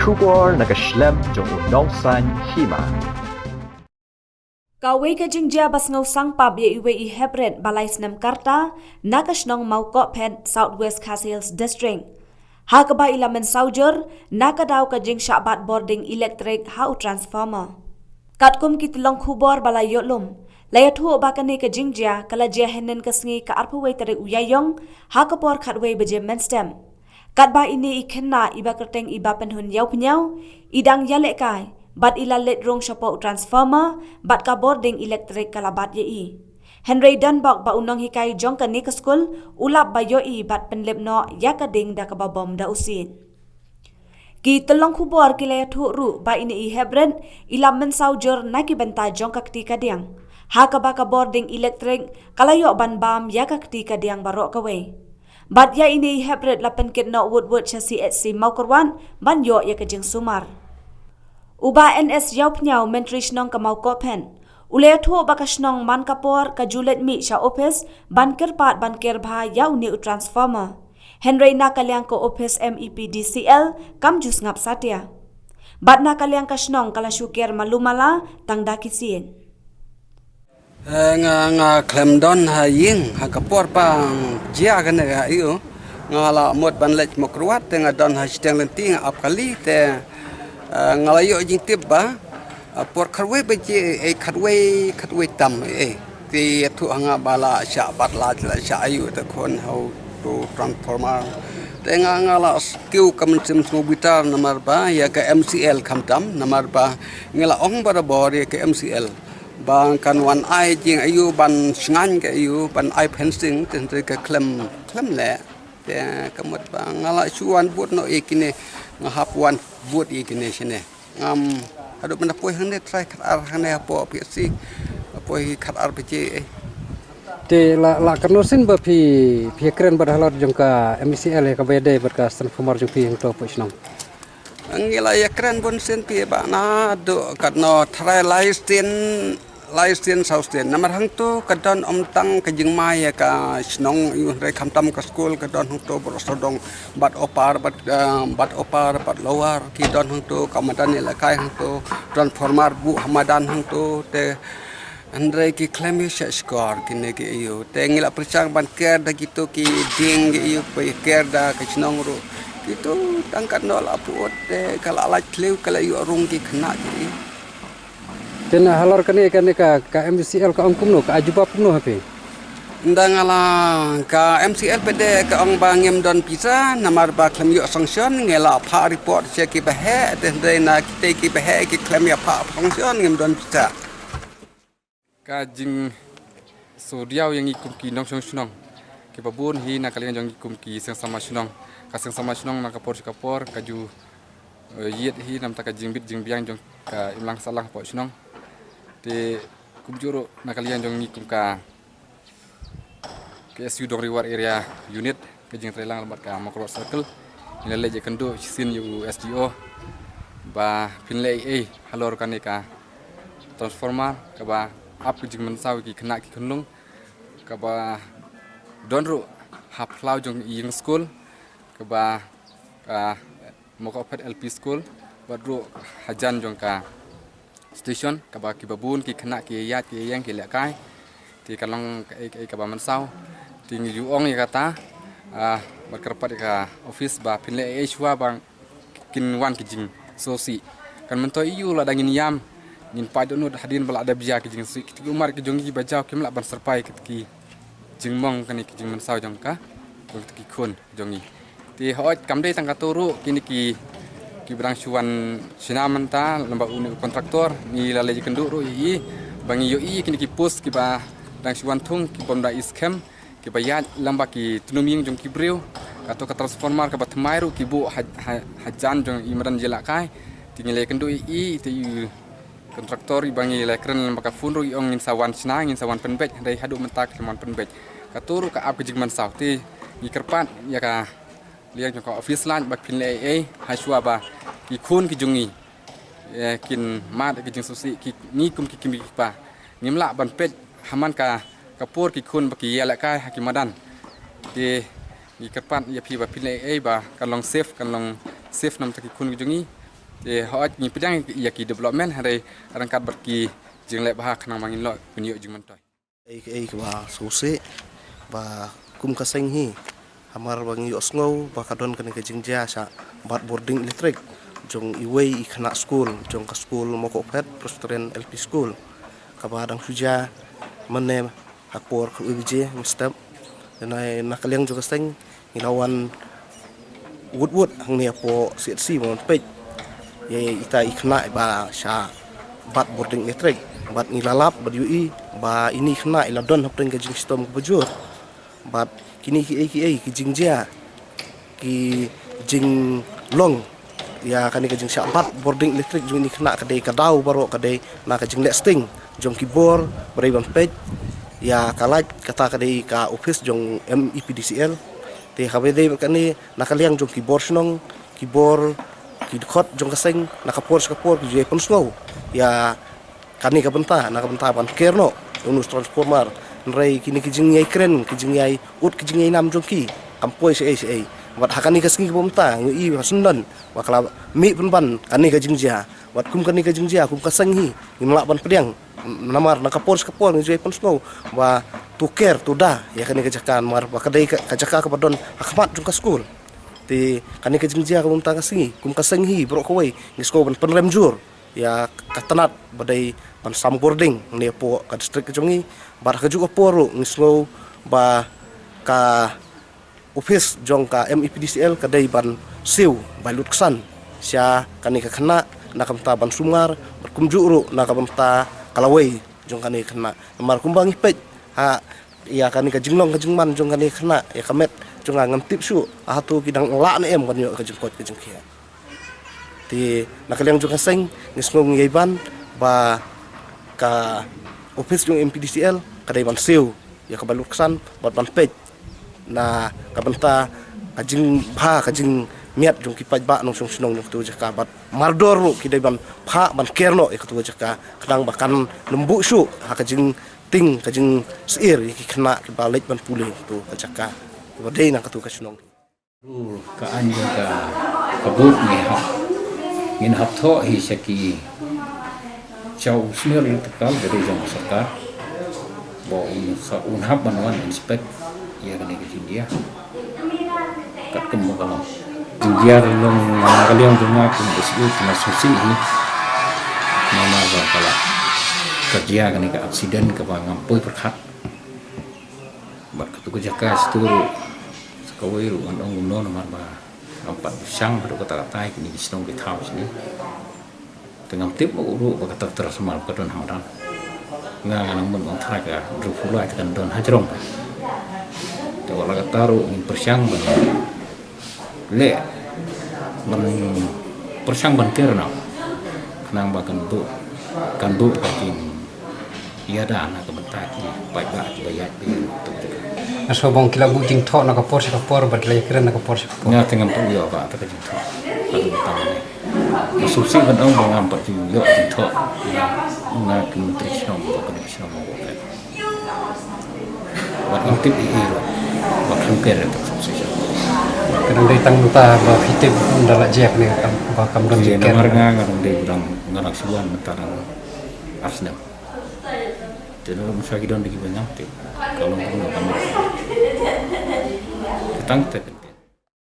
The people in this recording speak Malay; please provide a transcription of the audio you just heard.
Kubor nakaslem jong unongsan hima. Kawai ka jingja bas ngau sang pab ye iwe I hebret balai senam karta nakasnong mau pen Southwest Khasi Hills District. Ha kaba ilamen saujer nakadaw ka jing syabat boarding electric hau transformer. Katkum kitlong kubor balai yotlum. Layatu bakane ka jingja kala jia henen kasngi ka arpuway tare uyayong ha kapor katway beje menstem. Katba ini ikenna iba kerteng iba penhun yaw penyaw idang yalek kai. Bat ilalit rong shapo transformer, bat ka boarding electric kalabat ye I. Henry Dunbok ba unang hikay jong ka ni ka school, ulap ba yo I bat penlip no yakading da ka babom da usin. Ki telong kubor kilaya ru ba ini I hebren, ilam mensaujer na ki benta jong ka kti kadiang. Ha ka ba ka boarding electric, kalayo ban bam yakakti kadiang barok kawe. Bat ya ini I hebret lapen kit no wood chasi etsi mau korwan, ban yo yakajing sumar. Uba NS yaw pnyaw mentrish nong kamau kopen. Ule thu bakas nong man kapor ka julet mi sha office ban kerpat ban kerbha yaw ni transformer. Henry na kalyang ko office MEPDCL kam jus ngap satya. Bat na kalyang ka snong kala syuker malumala tangda kisin. Nga klem don ha ying ha kapor pang jia kan ga iyo. Nga la mod ban lech mokruat nga don ha steng lenting ap kali te ngalayo jing tiba por kharwe beje khatwe tam ti thu anga bala sha batla sha ayu ta kon how to transformer te ngala skill kam sim mobitar nomor ba ya ke MCL khamtam nomor ba ngala ong barabor ya ke MCL bang kan wan ai jing ayu ban sngan ke ayu ban ai fencing ten ke klem le te kamot ba ngala chuan bot no ekine ngahap wan buat ikine sini hadap mana poi hande try kat ar hande apo psi poi kat ar pc te la karnosin ba phi kren badhalor jongka MCL ka bede berka transformer jong phi to posnong angila ya kren bon sen pi ba na do kat no try license house ten namar hang to kadon tang ka jingmai ya ka snong yu re khamtam ka school kadon hang to borosodong bat opar bat lowar ki don hang to kamadan la kai hang to transformer bu hamadan hang to te andre ki claim ya score kine ki yu te ngila percang ban ker da gitu ki ding yu pe ker da ka snong ru gitu tangkat nol apuot te kala la kleu kala yu rung ki khna ki tena halor kane ka MCL ka angkum no ka ajuba pumno hape ndangala ka MCL pede ka ong bangem don pisa namar ba klem yo sanction ngela pha report che ki bahe de na kite ki bahe ki klem ya pha sanction ngem don pisa ka jing sodiaw yang ikum ki nong snong ki babun hi na kalian jong ikum ki seng sama snong ka seng sama snong na kapor kaju yet hi nam ta ka jing bit jing biang jong ka imlang salang po snong te kumjuro na kalian jong ikum ka KSU dong reward area unit kejing trelang lembat ka makrot circle ina leje kendo sin yu SDO ba pinle halor kanika transformer ka ba ap kejing mensaw ki kena ki kenlung ka ba donro haplau jong ying school ka ba ka mokopet LP school badro hajan jong ka station ka ba ki babun ki kena ki yat ki yang ki lekai ti kalong ka ba mensaw tinggi juong ya kata berkerpat ka office ba pinle shwa bang kinwan kijing sosi kan mento iyu la dangin yam nin padonu hadin bala ada biya kijing si ki umar ki jongi bajaw kim la ban serpai ki jingmong kan ki jing mensaw jongka ki khon jongi ti hoit kamde tang katuru kini ki berang suan sinamanta lembak uni kontraktor ni la leji kenduru i bangi yo i kini ki post ki ba dang suan thung ki bomda iskem ki bayat lambak ki tunuming jong ki breu atau ka transformer ka batmairu ki bu hajan jong imran jelakai tingile kendu i ti kontraktor bangi lekren lambak ka funru ong in sawan snang in sawan penbej dai hadu mentak sawan penbej ka turu ka ap jigman sauti i kerpat ya ka liang jong ka office lan bak pinle haswa ba ki khun ki jongi kin mat ki jing susi ki ni kum ki kimi pa ngimla ban pet haman ka kapur ki khun baki yala kai hakimadan di kerpan ya pi ba pinle ba kalong safe nam taki khun ki jongi Hoat ni pedang ya ki development hari rangkat berki jeng lek bah kenang mangin lo penyuk jeng mentoy. Ai ba sose ba kum kaseng hi hamar bangi osngau ba kadon kan ke jingja sa bat boarding electric jong iwei ikhna school jong ka school moko pet Presbyterian LP school ka badang suja mene hakpor ku ubj mestap denai nakaliang jo kaseng ilawan wood hang ne po CC mon pej ye ita ikhna ba sa bat boarding electric bat nilalap bat UI ba ini kena iladon hapten ke jing sistem bujur bat kini ki jingja ki jing long ya kani ke jing bat boarding electric jung ni kena kadai kadau baro kadai na ke jing lesting jong kibor berai ban pej ya kalaj kata kadai ka office jong MEPDCL te habede kani nakaliang jong kibor snong kibor kidkhot jong kaseng nakapor ki je pun snow ya kani ka benta ban kerno unus transformer nrai kini kijing yai kren kijing yai nam jongki kampoi se wat hakani ka singi bomta ngi hasundan wakala mi ban kani ka jingja wat kum kani ka jingja kum ka sanghi ngimla ban pedang namar nakapor ngi je pun snow wa tuker tuda ya kani ka jakan mar wa kadai ka jaka ka badon akmat jong ka school ti kani ka jingja ka bomta ka singi kum ka sanghi bro koi ngi sko ban penrem jur ya katanat badai ban sam boarding ne po ka district jongi bar ka juga poro ngislo ba ka office jong ka MEPDCL kadai ban siu balut ksan sia kani ka khana nakamta ban sungar berkum juru nakamta kalawai jong kani khana mar kumbang ipej ha ya kani ka jinglong ka jingman jong kani khana ya kamet jong ngam tip su atu kidang la ne em kan yo ka jingkot ka jingkia ti nakaliang jong kaseng ngisngong yaiban ba ka office jong MPDCL kadai ban siu ya ka baluksan bat ban pej na kabanta kajing miat jong kipaj ba nong song sinong jong tu jaka bat mardor ru kidai ban pha ban kerno ya tu jaka kadang bakan lembu su ha kajing ting kajing seir ki kena ki balik ban pulih tu jaka wadai na katu kasinong ka anja ka kabut ni ha ngin hap tho hi saki chau smir tekal dari jong sarkar bo un hap banwan inspect ya kani ke India kat kemu kalau India long kalian cuma pun disebut susi ini nama kala kerja kani ke aksiden ke ngampoi perkat bat ketu jaka seturu sekawai ru andong gumno nomor ba nampak sang pada kata-kata kini kisnong kita sini tengah tip uru kata terus mal ke don hamadan nganang mun antara ru fulai kan don hajrong kalau taruh in persiang ban le ban persiang ban kerna nang bakan bu kajing ia dah anak kementaki baik bayat tu aso bong kila bu jing tho na ka por bat le kren na ka por nya tengam tu yo ba ta kajing tho adu tang ni susi ban ong bang am pat yo jing tho na kementri snom ba kan snom ba wat intip iro bakal keren tak sukses. Kadang dari tang ta ba fitip ndala jek ne ba kam dam Jadi jek. nomor ngang dari udang nganak suan mentarang Arsenal. Jadi masa kita di banyak kalau mau kamu. Ketang